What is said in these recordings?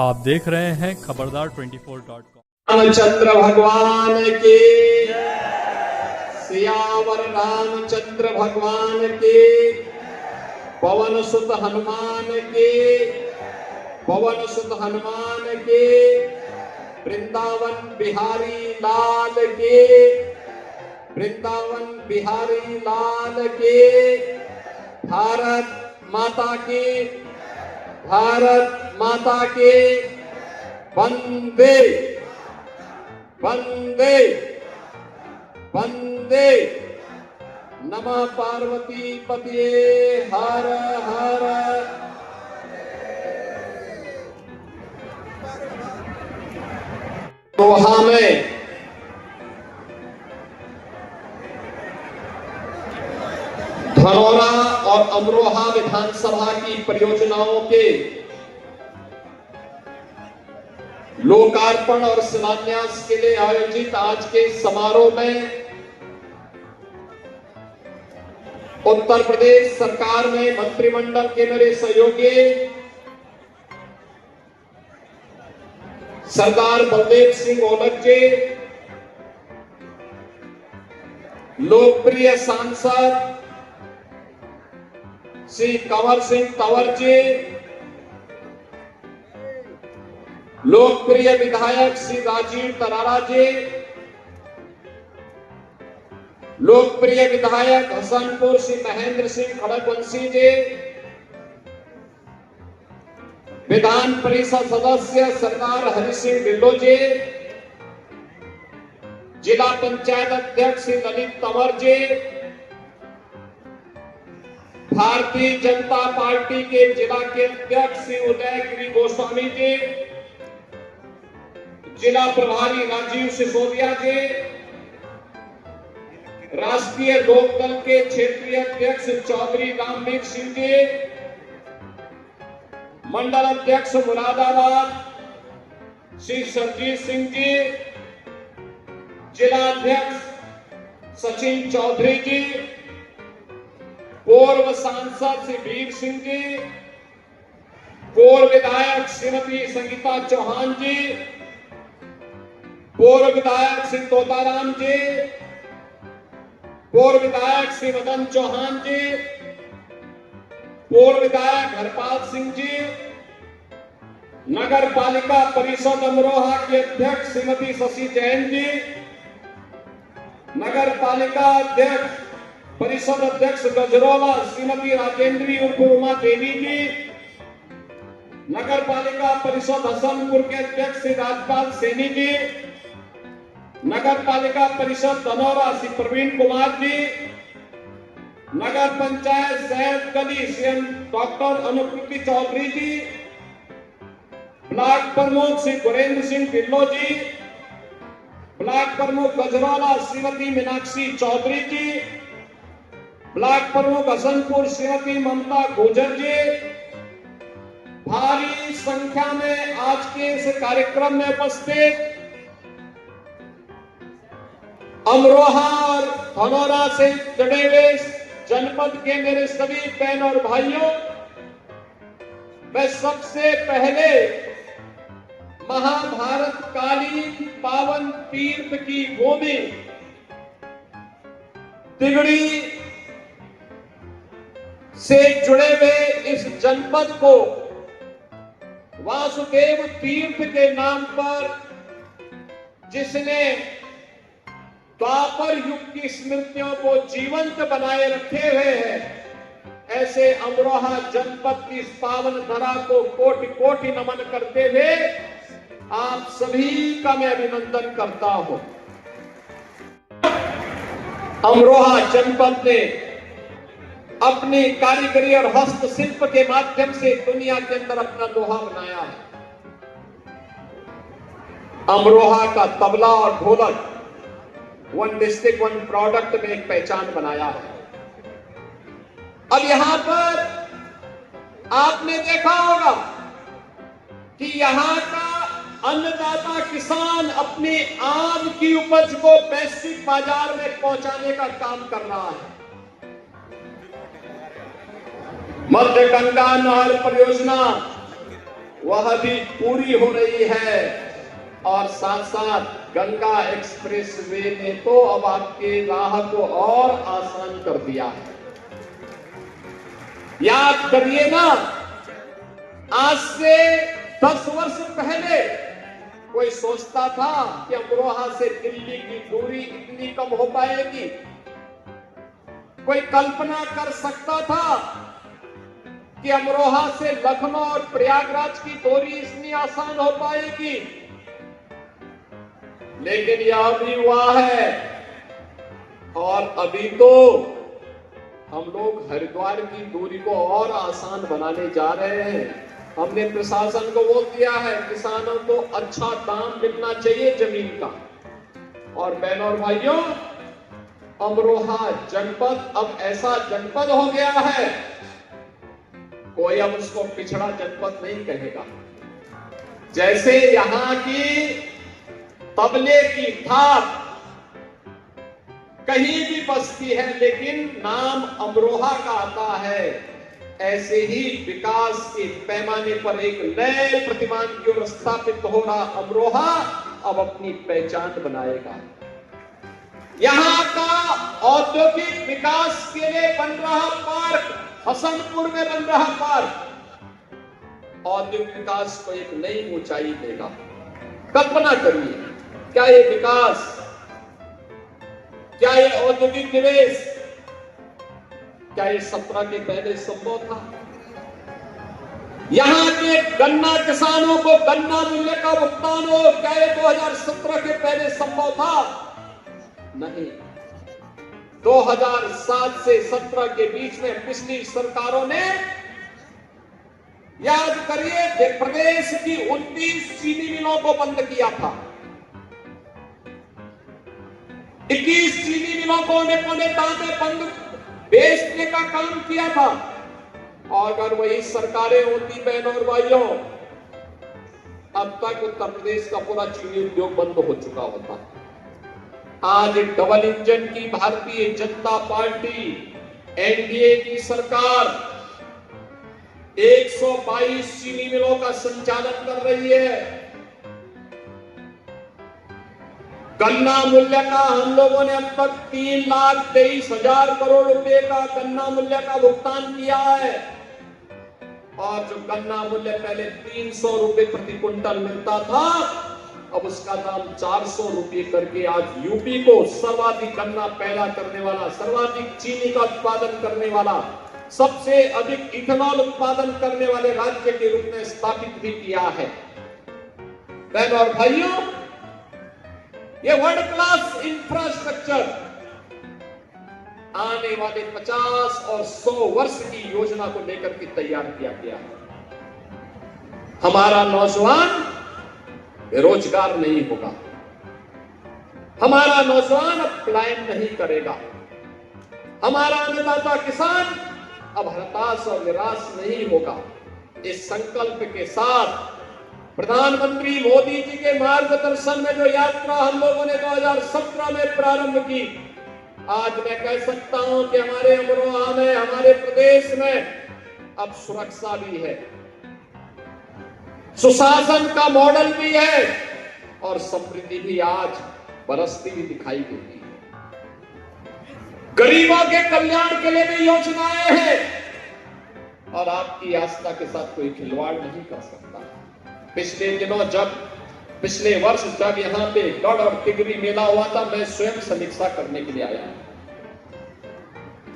आप देख रहे हैं खबरदार 24.com। रामचंद्र भगवान की, सियावर रामचंद्र भगवान की, पवन सुत हनुमान की, पवन सुत हनुमान की, वृंदावन बिहारी लाल की, वृंदावन बिहारी लाल की, भारत माता की, भारत माता की, वंदे वंदे वंदे। नमः पार्वती पतिये हर हर। रोहा में धनौरा और अमरोहा विधानसभा की परियोजनाओं के लोकार्पण और शिलान्यास के लिए आयोजित आज के समारोह में उत्तर प्रदेश सरकार में मंत्रिमंडल के मेरे सहयोगी सरदार बलदेव सिंह ओलख जी, लोकप्रिय सांसद श्री कंवर सिंह तंवर जी, लोकप्रिय विधायक श्री राजीव तरारा जी, लोकप्रिय विधायक हसनपुर श्री महेंद्र सिंह खड़गवंशी जी, विधान परिषद सदस्य सरदार हरि सिंह ढिल्लों जी, जिला पंचायत अध्यक्ष श्री ललित तंवर जी, भारतीय जनता पार्टी के जिला के अध्यक्ष श्री उदयगिरी गोस्वामी जी, जिला प्रभारी राजीव सिसोदिया जी, राष्ट्रीय लोकदल के क्षेत्रीय अध्यक्ष चौधरी रामवीर सिंह जी, मंडल अध्यक्ष मुरादाबाद श्री सरजीत सिंह जी, जिला अध्यक्ष सचिन चौधरी जी, पूर्व सांसद श्री वीर सिंह जी, पूर्व विधायक श्रीमती संगीता चौहान जी, पूर्व विधायक श्री तोताराम जी, पूर्व विधायक श्री मदन चौहान जी, पूर्व विधायक हरपाल सिंह जी, नगर पालिका परिषद अमरोहा के अध्यक्ष श्रीमती शशि जैन जी, नगर पालिका अध्यक्ष परिषद अध्यक्ष गजरौला श्रीमती राजेंद्री उर्फ उमा देवी जी, नगर पालिका परिषद हसनपुर के अध्यक्ष श्री राजपाल सैनी जी, नगर पालिका परिषद धनौरा श्री प्रवीण कुमार जी, नगर पंचायत सैयद गली श्री डॉक्टर अनुकृति चौधरी जी, ब्लॉक प्रमुख श्री गुरेंद्र सिंह ढिल्लों जी, ब्लॉक प्रमुख गजरौला श्रीमती मीनाक्षी चौधरी जी, ब्लॉक प्रमुख हसनपुर श्रीमती ममता गुर्जर जी, भारी संख्या में आज के इस कार्यक्रम में उपस्थित अमरोहा और धनौरा से जुड़े हुए जनपद के मेरे सभी बहन और भाइयों, मैं सबसे पहले महाभारत कालीन पावन तीर्थ की भूमि तिगड़ी से जुड़े हुए इस जनपद को वासुदेव तीर्थ के नाम पर, जिसने द्वापर युग की स्मृतियों को जीवंत बनाए रखे हुए हैं, ऐसे अमरोहा जनपद की इस पावन धरा को कोटि कोटि नमन करते हुए आप सभी का मैं अभिनंदन करता हूं। अमरोहा जनपद ने अपनी कारीगरी और हस्तशिल्प के माध्यम से दुनिया के अंदर अपना लोहा बनाया है। अमरोहा का तबला और ढोलक वन डिस्ट्रिक्ट वन प्रोडक्ट में एक पहचान बनाया है। अब यहां पर आपने देखा होगा कि यहां का अन्नदाता किसान अपनी आम की उपज को वैश्विक बाजार में पहुंचाने का काम कर रहा है। मध्य गंगा नहर परियोजना वह भी पूरी हो रही है और साथ साथ गंगा एक्सप्रेसवे ने तो अब आपके राह को और आसान कर दिया है। याद करिए ना, आज से 10 वर्ष पहले कोई सोचता था कि अमरोहा से दिल्ली की दूरी इतनी कम हो पाएगी? कोई कल्पना कर सकता था कि अमरोहा से लखनऊ और प्रयागराज की दूरी इतनी आसान हो पाएगी? लेकिन यह भी हुआ है और अभी तो हम लोग हरिद्वार की दूरी को और आसान बनाने जा रहे हैं। हमने प्रशासन को बोल दिया है, किसानों को अच्छा दाम मिलना चाहिए जमीन का। और बहनों और भाइयों, अमरोहा जनपद अब ऐसा जनपद हो गया है, कोई अब उसको पिछड़ा जनपद नहीं कहेगा। जैसे यहां की तबले की थाप कहीं भी बसती है लेकिन नाम अमरोहा का आता है, ऐसे ही विकास के पैमाने पर एक नए प्रतिमान की ओर स्थापित हो रहा अमरोहा अब अपनी पहचान बनाएगा। यहां का औद्योगिक विकास के लिए बन रहा पार्क, हसनपुर में बन रहा पार्क, औद्योगिक विकास को एक नई ऊंचाई देगा। कल्पना करिए, क्या ये विकास, क्या ये औद्योगिक निवेश, क्या ये 17 के पहले संभव था? यहां के गन्ना किसानों को गन्ना मूल्य का भुगतान हो, क्या ये 2017 के पहले संभव था? नहीं। 2007 से 17 के बीच में पिछली सरकारों ने, याद करिए, प्रदेश की 29 चीनी मिलों को बंद किया था। 21 चीनी मिलों को पौने दांते बंद बेचने का काम किया था। और अगर वही सरकारें होती बहनों और भाइयों, अब तक उत्तर प्रदेश का पूरा चीनी उद्योग बंद हो चुका होता। आज डबल इंजन की भारतीय जनता पार्टी एनडीए की सरकार 122 चीनी मिलों का संचालन कर रही है। गन्ना मूल्य का हम लोगों ने अब तक 3,23,000 करोड़ रुपए का गन्ना मूल्य का भुगतान किया है। और जो गन्ना मूल्य पहले 300 रुपए प्रति क्विंटल मिलता था, अब उसका दाम 400 रुपए करके आज यूपी को सर्वाधिक गन्ना पैदा करने वाला, सर्वाधिक चीनी का उत्पादन करने वाला, सबसे अधिक इथेनॉल उत्पादन करने वाले राज्य के रूप में स्थापित भी किया है। बहनों और भाइयों, ये वर्ल्ड क्लास इंफ्रास्ट्रक्चर आने वाले 50 और 100 वर्ष की योजना को लेकर के तैयार किया गया है। हमारा नौजवान बेरोजगार नहीं होगा, हमारा नौजवान अब पलायन नहीं करेगा, हमारा अन्नदाता किसान अब हताश और निराश नहीं होगा। इस संकल्प के साथ प्रधानमंत्री मोदी जी के मार्गदर्शन में जो यात्रा हम लोगों ने 2017 में प्रारंभ की, आज मैं कह सकता हूं कि हमारे अमरोहा में, हमारे प्रदेश में अब सुरक्षा भी है, सुशासन का मॉडल भी है और समृद्धि भी आज बरसती हुई दिखाई देती है। गरीबों के कल्याण के लिए भी योजनाएं हैं और आपकी आस्था के साथ कोई खिलवाड़ नहीं कर सकता। पिछले दिनों पिछले वर्ष जब यहाँ पे गढ़ और तिगरी मेला हुआ था, मैं स्वयं समीक्षा करने के लिए आया।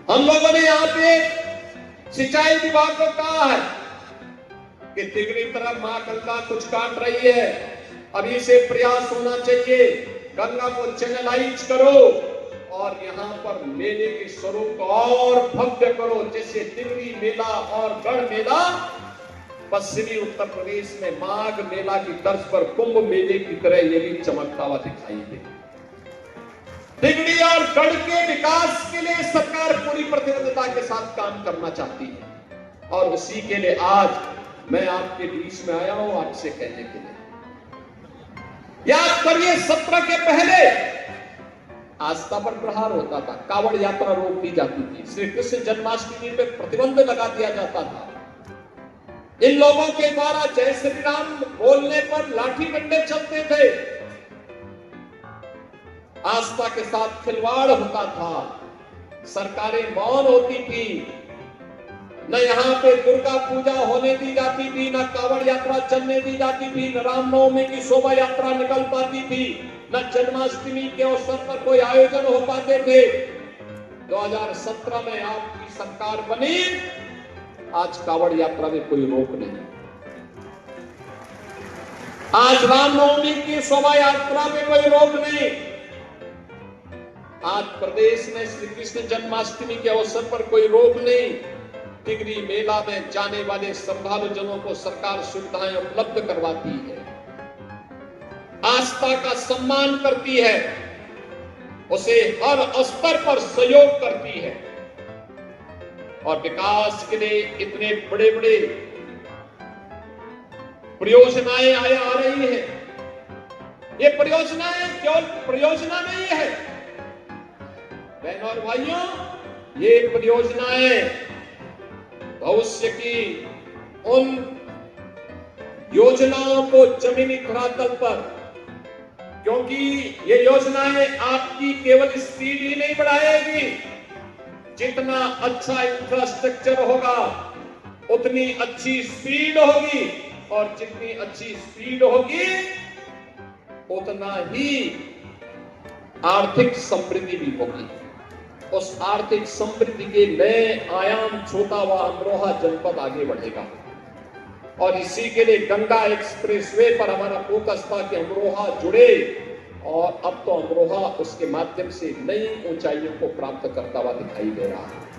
हम लोगों ने यहाँ पे सिंचाई विभाग को कहा है कि तिगरी तरफ मां गंगा कुछ काट रही है, अभी से प्रयास होना चाहिए, गंगा को चैनलाइज करो और यहाँ पर मेले के स्वरूप को और भव्य करो, जैसे तिगरी मेला और गढ़ मेला पश्चिमी उत्तर प्रदेश में माघ मेला की तर्ज पर कुंभ मेले की तरह ये भी चमकता हुआ दिखाई दे। तिगड़ी और गढ़ के विकास के लिए सरकार पूरी प्रतिबद्धता के साथ काम करना चाहती है और उसी के लिए आज मैं आपके बीच में आया हूं आपसे कहने के लिए। याद करिए, 17 के पहले आस्था पर प्रहार होता था, कावड़ यात्रा रोक दी जाती थी, श्री कृष्ण जन्माष्टमी पर प्रतिबंध लगा दिया जाता था। इन लोगों के द्वारा जय श्री राम बोलने पर लाठी डंडे चलते थे, आस्था के साथ खिलवाड़ होता था, सरकारें मौन होती थी, न यहाँ पे दुर्गा पूजा होने दी जाती थी, न कावड़ यात्रा चलने दी जाती थी, न रामनवमी की शोभा यात्रा निकल पाती थी, न जन्माष्टमी के अवसर पर कोई आयोजन हो पाते थे। 2017 में आपकी सरकार बनी, आज कावड़ यात्रा में कोई रोक नहीं, आज रामनवमी की शोभा यात्रा में कोई रोक नहीं, आज प्रदेश में श्री कृष्ण जन्माष्टमी के अवसर पर कोई रोक नहीं। टिगरी मेला में जाने वाले श्रद्धालुजनों को सरकार सुविधाएं उपलब्ध करवाती है, आस्था का सम्मान करती है, उसे हर स्तर पर सहयोग करती है और विकास के लिए इतने बड़े बड़े परियोजनाएं आ रही है। ये परियोजनाएं केवल परियोजना नहीं है बहनों और भाइयों, ये परियोजनाएं भविष्य की उन योजनाओं को जमीनी धरातल पर, क्योंकि ये योजनाएं आपकी केवल स्पीड ही नहीं बढ़ाएगी, जितना अच्छा इंफ्रास्ट्रक्चर होगा उतनी अच्छी स्पीड होगी, और जितनी अच्छी स्पीड होगी उतना ही आर्थिक समृद्धि भी होगी। उस आर्थिक समृद्धि के नए आयाम छूता हुआ अमरोहा जनपद आगे बढ़ेगा और इसी के लिए गंगा एक्सप्रेसवे पर हमारा फोकस था कि अमरोहा जुड़े, और अब तो अमरोहा उसके माध्यम से नई ऊंचाइयों को प्राप्त करता हुआ दिखाई दे रहा है।